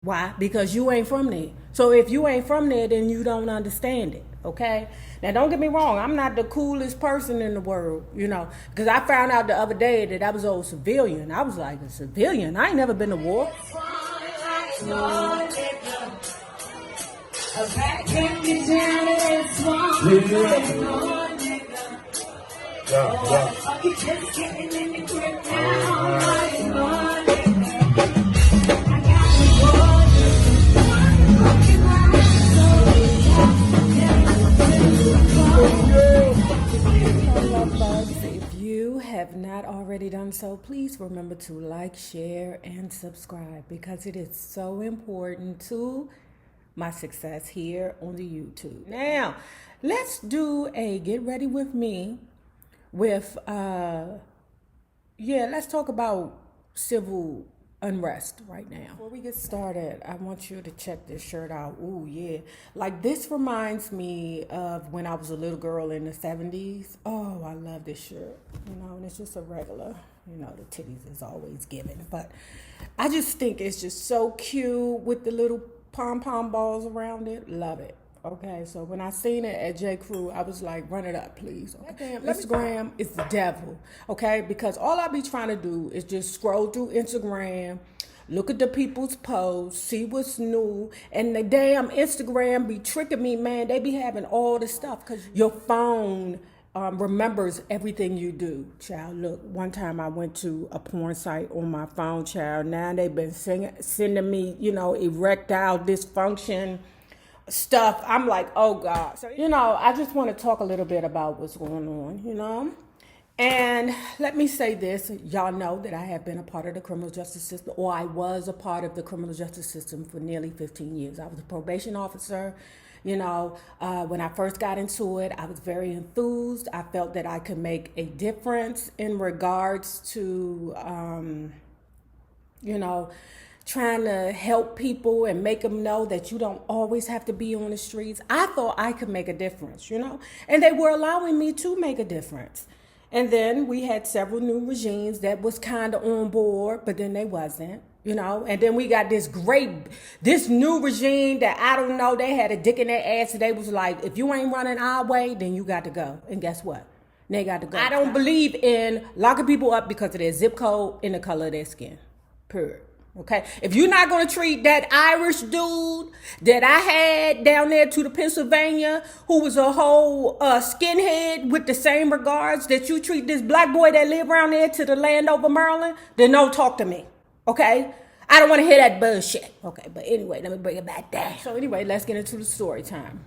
Why? Because you ain't from there. So if you ain't from there, then you don't understand it, okay? Now, don't get me wrong. I'm not the coolest person in the world, because I found out the other day that I was old civilian. I was like, a civilian? I ain't never been to war. If you have not already done so, please remember to like, share, and subscribe because it is so important to my success here on the YouTube. Now, let's do a get ready with me with, let's talk about civil unrest right now. Before we get started, I want you to check this shirt out. Ooh, yeah. Like, this reminds me of when I was a little girl in the 70s. Oh, I love this shirt. And it's just a regular, the titties is always given. But I just think it's just so cute with the little pom-pom balls around it. Love it. Okay, so when I seen it at J. Crew, I was like, run it up, please. Okay. Instagram is the devil, okay? Because all I be trying to do is just scroll through Instagram, look at the people's posts, see what's new, and the damn Instagram be tricking me, man. They be having all this stuff because your phone remembers everything you do, child. Look, one time I went to a porn site on my phone, child. Now they've been sending me, erectile dysfunction stuff. I'm like, oh God. So, I just want to talk a little bit about what's going on, And let me say this. Y'all know that I have been a part of the criminal justice system, or I was a part of the criminal justice system for nearly 15 years. I was a probation officer. When I first got into it, I was very enthused. I felt that I could make a difference in regards to, trying to help people and make them know that you don't always have to be on the streets. I thought I could make a difference, and they were allowing me to make a difference. And then we had several new regimes that was kind of on board, but then they wasn't, and then we got this new regime that I don't know, they had a dick in their ass and they was like, if you ain't running our way, then you got to go. And guess what? They got to go. I don't believe in locking people up because of their zip code and the color of their skin, period. Okay, if you're not going to treat that Irish dude that I had down there to the Pennsylvania, who was a whole skinhead with the same regards that you treat this black boy that live around there to the Landover, Maryland, then don't talk to me. Okay, I don't want to hear that bullshit. Okay, but anyway, let me bring it back down. So anyway, let's get into the story time.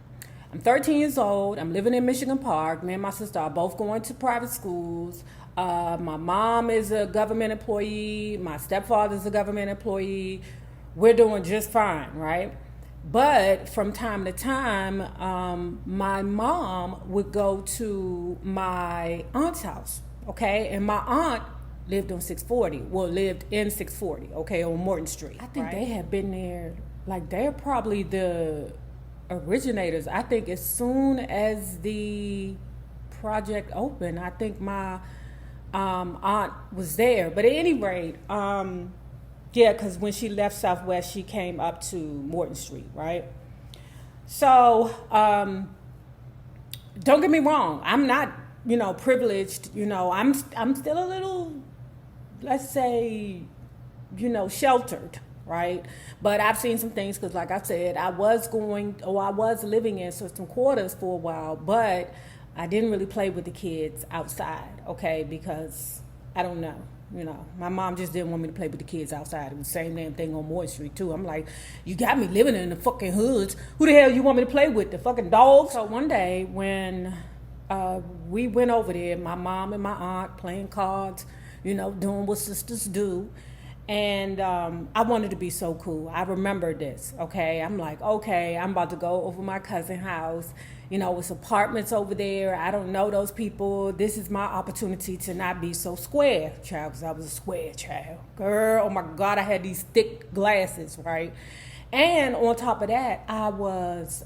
I'm 13 years old. I'm living in Michigan Park. Me and my sister are both going to private schools. My mom is a government employee. My stepfather's a government employee. We're doing just fine, right? But from time to time, my mom would go to my aunt's house, okay? And my aunt lived in 640, okay, on Morton Street. I think they have been there, like they're probably the originators. I think as soon as the project opened, I think my aunt was there. But at any rate, because when she left Southwest, she came up to Morton Street, right? So don't get me wrong, I'm not, privileged. I'm still a little, let's say, sheltered, right? But I've seen some things because, like I said, I was living in some quarters for a while, but I didn't really play with the kids outside, okay, because I don't know, my mom just didn't want me to play with the kids outside. It was the same damn thing on Morton Street too. I'm like, you got me living in the fucking hoods. Who the hell you want me to play with? The fucking dogs? So one day when we went over there, my mom and my aunt playing cards, doing what sisters do. And I wanted to be so cool. I remember this, okay? I'm like, okay, I'm about to go over my cousin's house. It's apartments over there. I don't know those people. This is my opportunity to not be so square, child, because I was a square child. Girl, oh my God, I had these thick glasses, right? And on top of that, I was,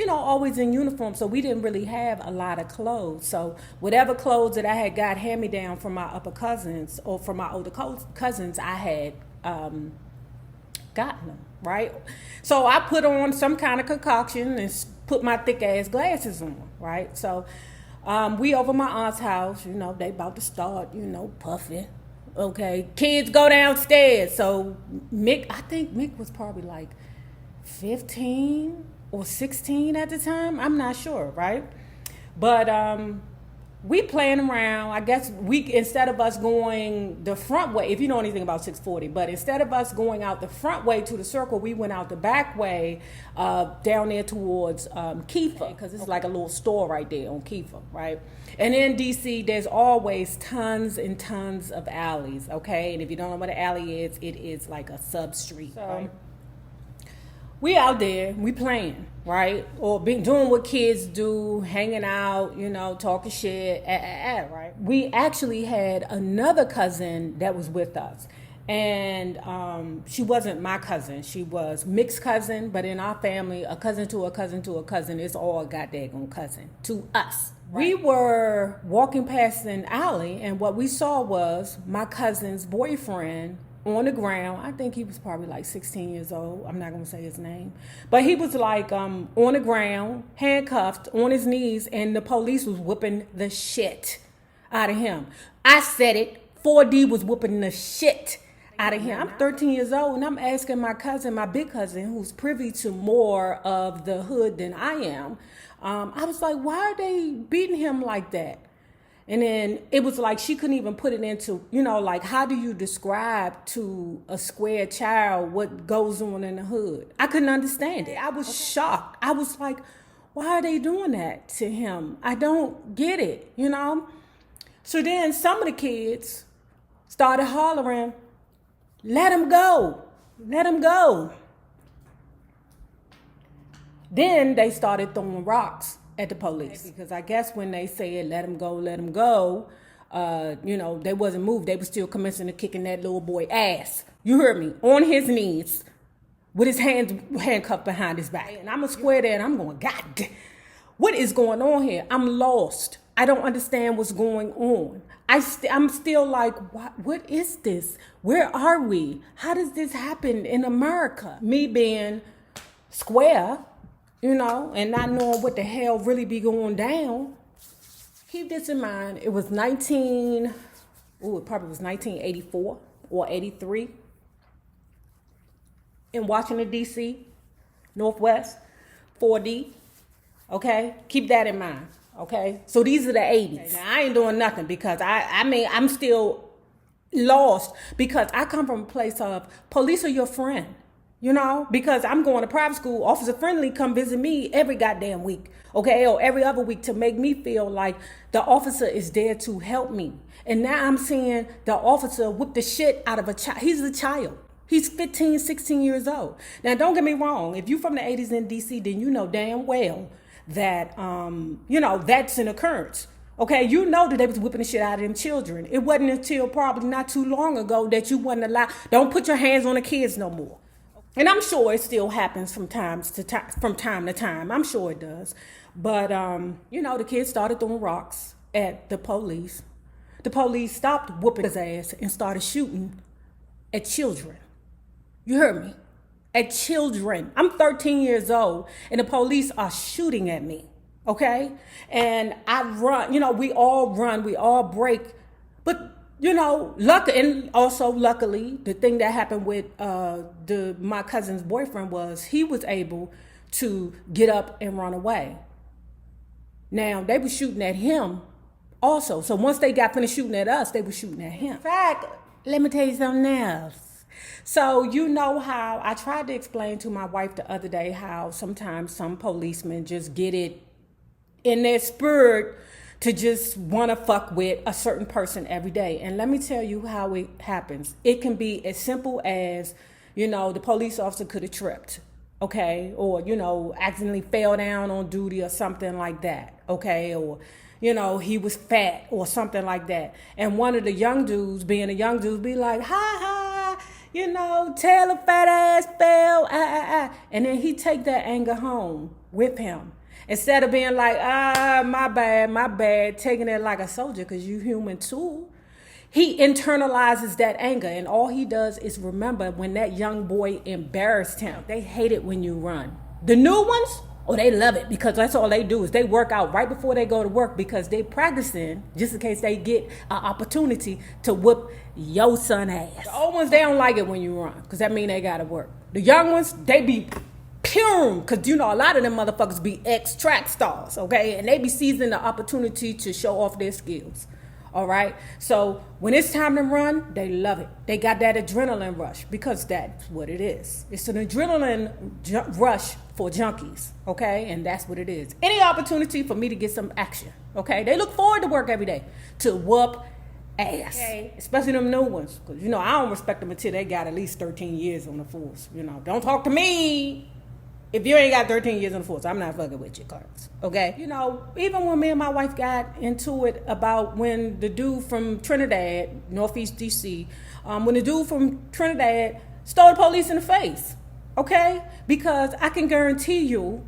always in uniform, so we didn't really have a lot of clothes. So whatever clothes that I had got hand-me-down from my upper cousins or from my older cousins, I had gotten them, right? So I put on some kind of concoction and put my thick ass glasses on, right? So we over my aunt's house, they about to start, puffing. Okay, kids go downstairs. So I think Mick was probably like 15 or 16 at the time. I'm not sure, right? But we playing around. I guess instead of us going the front way, if you know anything about 640, but instead of us going out the front way to the circle, we went out the back way down there towards Kiefer, because it's like a little store right there on Kiefer, right? And in DC, there's always tons and tons of alleys, okay? And if you don't know what an alley is, it is like a sub-street, right? We out there, we playing, right? Or doing what kids do, hanging out, talking shit, right? We actually had another cousin that was with us. And she wasn't my cousin. She was Mick's cousin, but in our family, a cousin to a cousin to a cousin is all a goddamn cousin to us. Right. We were walking past an alley, and what we saw was my cousin's boyfriend on the ground. I think he was probably like 16 years old. I'm not going to say his name. But he was like on the ground, handcuffed, on his knees, and the police was whooping the shit out of him. I said it. 4D was whooping the shit out of him. I'm 13 years old, and I'm asking my cousin, my big cousin, who's privy to more of the hood than I am. I was like, why are they beating him like that? And then it was like she couldn't even put it into, like, how do you describe to a square child what goes on in the hood? I couldn't understand it. I was shocked. I was like, why are they doing that to him? I don't get it, So then some of the kids started hollering, let him go, let him go. Then they started throwing rocks at the police, because I guess when they said let him go, they wasn't moved. They were still commencing to kicking that little boy ass. You heard me, on his knees with his hands handcuffed behind his back. And I'm a square there, and I'm going, God damn, what is going on here? I'm lost. I don't understand what's going on. I'm still like, what is this? Where are we? How does this happen in America? Me being square, and not knowing what the hell really be going down. Keep this in mind. It probably was 1984 or 83 in Washington, D.C., Northwest, 4D. Okay? Keep that in mind. Okay? So these are the 80s. Now, I ain't doing nothing because I'm still lost, because I come from a place of police are your friend. Because I'm going to private school, Officer Friendly come visit me every goddamn week, okay, or every other week, to make me feel like the officer is there to help me. And now I'm seeing the officer whip the shit out of a child. He's a child. He's 15, 16 years old. Now, don't get me wrong. If you're from the 80s in D.C., then you know damn well that, that's an occurrence. Okay, you know that they was whipping the shit out of them children. It wasn't until probably not too long ago that you wasn't allowed. Don't put your hands on the kids no more. And I'm sure it still happens from time to time. I'm sure it does. But, the kids started throwing rocks at the police. The police stopped whooping his ass and started shooting at children. You heard me? At children. I'm 13 years old, and the police are shooting at me, okay? And I run. We all run. We all break. But luckily, the thing that happened with my cousin's boyfriend was he was able to get up and run away. Now, they were shooting at him also. So once they got finished shooting at us, they were shooting at him. In fact, let me tell you something else. So how I tried to explain to my wife the other day how sometimes some policemen just get it in their spirit to just want to fuck with a certain person every day. And let me tell you how it happens. It can be as simple as, the police officer could have tripped, okay? Or, accidentally fell down on duty or something like that, okay? Or, he was fat or something like that. And one of the young dudes, being a young dude, be like, ha, tell a fat ass fell, And then he take that anger home with him. Instead of being like, my bad, taking it like a soldier, because you human too. he internalizes that anger, and all he does is remember when that young boy embarrassed him. They hate it when you run. The new ones, oh, they love it because that's all they do is they work out right before they go to work because they practicing just in case they get an opportunity to whoop your son ass. The old ones, they don't like it when you run because that mean they gotta work. The young ones, they be pure because you know a lot of them motherfuckers be ex-track stars, okay? And they be seizing the opportunity to show off their skills. All right. So when it's time to run, they love it. They got that adrenaline rush because that's what it is. It's an adrenaline rush for junkies. Okay. And that's what it is. Any opportunity for me to get some action. Okay. They look forward to work every day to whoop ass. Okay. Especially them new ones. Because, you know, I don't respect them until they got at least 13 years on the force. You know, don't talk to me. If you ain't got 13 years on the force, I'm not fucking with you, Cards. Okay? You know, even when me and my wife got into it about when the dude from Trinidad, Northeast DC, when the dude from Trinidad stole the police in the face. Okay? Because I can guarantee you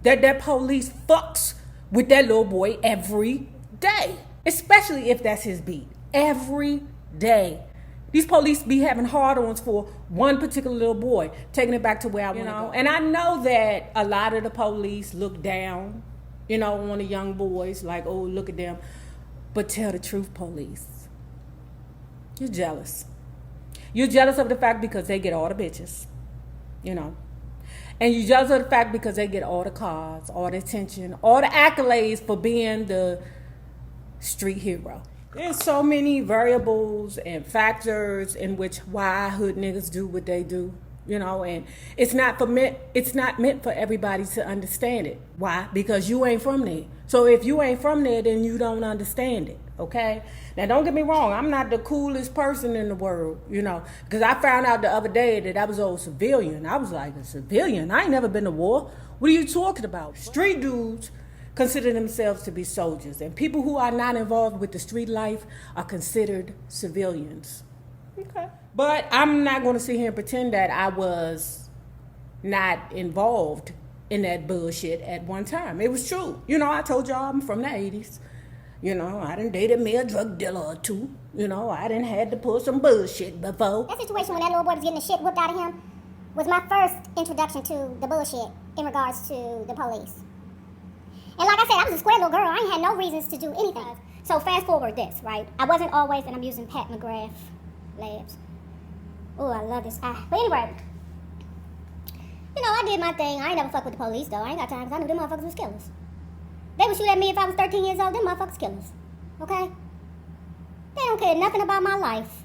that that police fucks with that little boy every day. Especially if that's his beat. Every day. These police be having hard-ons for one particular little boy, taking it back to where I want to go. And I know that a lot of the police look down, you know, on the young boys, like, oh, look at them. But tell the truth, police. You're jealous. You're jealous of the fact because they get all the bitches, you know. And you're jealous of the fact because they get all the cars, all the attention, all the accolades for being the street hero. There's so many variables and factors in which why hood niggas do what they do, you know, and it's not meant for everybody to understand it. Why? Because you ain't from there. So if you ain't from there, then you don't understand it, okay? Now, don't get me wrong. I'm not the coolest person in the world, you know, because I found out the other day that I was old civilian. I was like, a civilian? I ain't never been to war. What are you talking about? Street dudes consider themselves to be soldiers, and people who are not involved with the street life are considered civilians. Okay. But I'm not going to sit here and pretend that I was not involved in that bullshit at one time. It was true. You know, I told y'all I'm from the 80s. You know, I done dated me a drug dealer or two. You know, I done had to pull some bullshit before. That situation when that little boy was getting the shit whipped out of him was my first introduction to the bullshit in regards to the police. And like I said, I was a square little girl. I ain't had no reasons to do anything. So fast forward this, right? I wasn't always, and I'm using Pat McGrath labs. Oh, I love this. But anyway, you know, I did my thing. I ain't never fucked with the police, though. I ain't got time because I knew them motherfuckers was killers. They would shoot at me if I was 13 years old. Them motherfuckers killers. Okay? They don't care nothing about my life.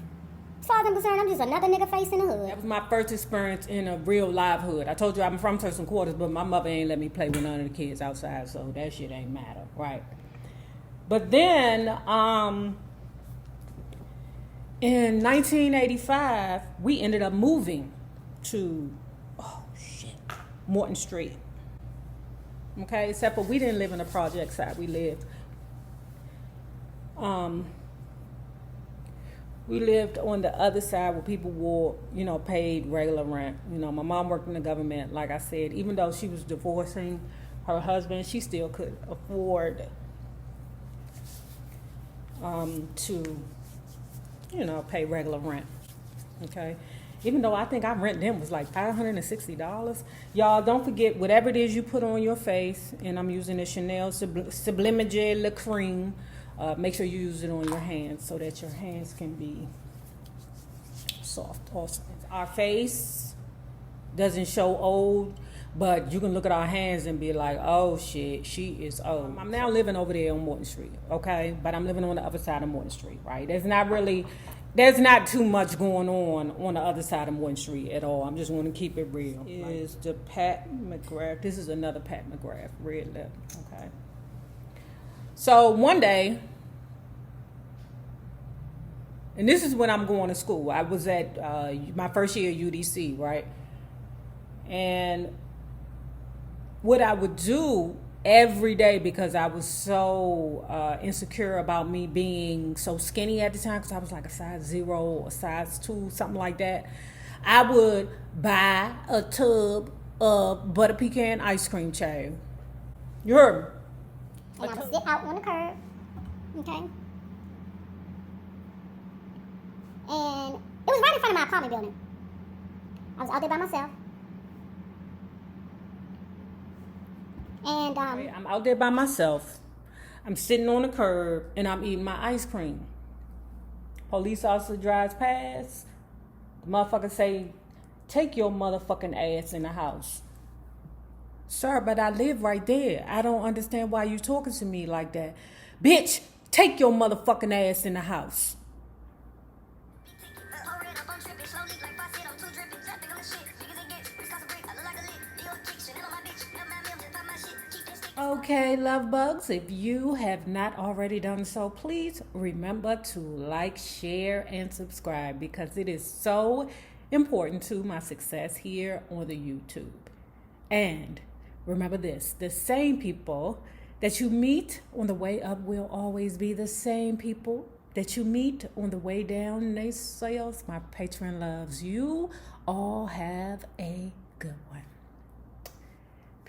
As far as I'm concerned, I'm just another nigga face in the hood. That was my first experience in a real live hood. I told you I'm from Thurston Quarters, but my mother ain't let me play with none of the kids outside, so that shit ain't matter, right? But then, in 1985, we ended up moving to, Morton Street. Okay, except for we didn't live in the project side. We lived on the other side where people were, you know, paid regular rent. You know, my mom worked in the government, like I said. Even though she was divorcing her husband, she still could afford to, you know, pay regular rent. Okay? Even though I think our rent then was like $560. Y'all, don't forget, whatever it is you put on your face, and I'm using the Chanel Sublimage Le Cream, make sure you use it on your hands so that your hands can be soft also. Our face doesn't show old, but you can look at our hands and be like, oh shit, she is old. I'm now living over there on Morton Street, okay? But I'm living on the other side of Morton Street, right? There's not too much going on the other side of Morton Street at all. I'm just want to keep it real. Is the Pat McGrath. This is another Pat McGrath, red lip, okay? So one day, and this is when I'm going to school. I was at my first year at UDC, right? And what I would do every day, because I was so insecure about me being so skinny at the time, because I was like a size 0 or size 2, something like that, I would buy a tub of butter pecan ice cream, child. You heard me? And I would sit out on the curb, okay? And it was right in front of my apartment building. I was out there by myself. And I'm out there by myself. I'm sitting on the curb and I'm eating my ice cream. Police officer drives past. The motherfucker say, take your motherfucking ass in the house. Sir, but I live right there. I don't understand why you talking to me like that. Bitch, take your motherfucking ass in the house. Okay, love bugs, if you have not already done so, please remember to like, share, and subscribe because it is so important to my success here on the YouTube. And remember this, the same people that you meet on the way up will always be the same people that you meet on the way down. Naysayers, my patron loves, you all have a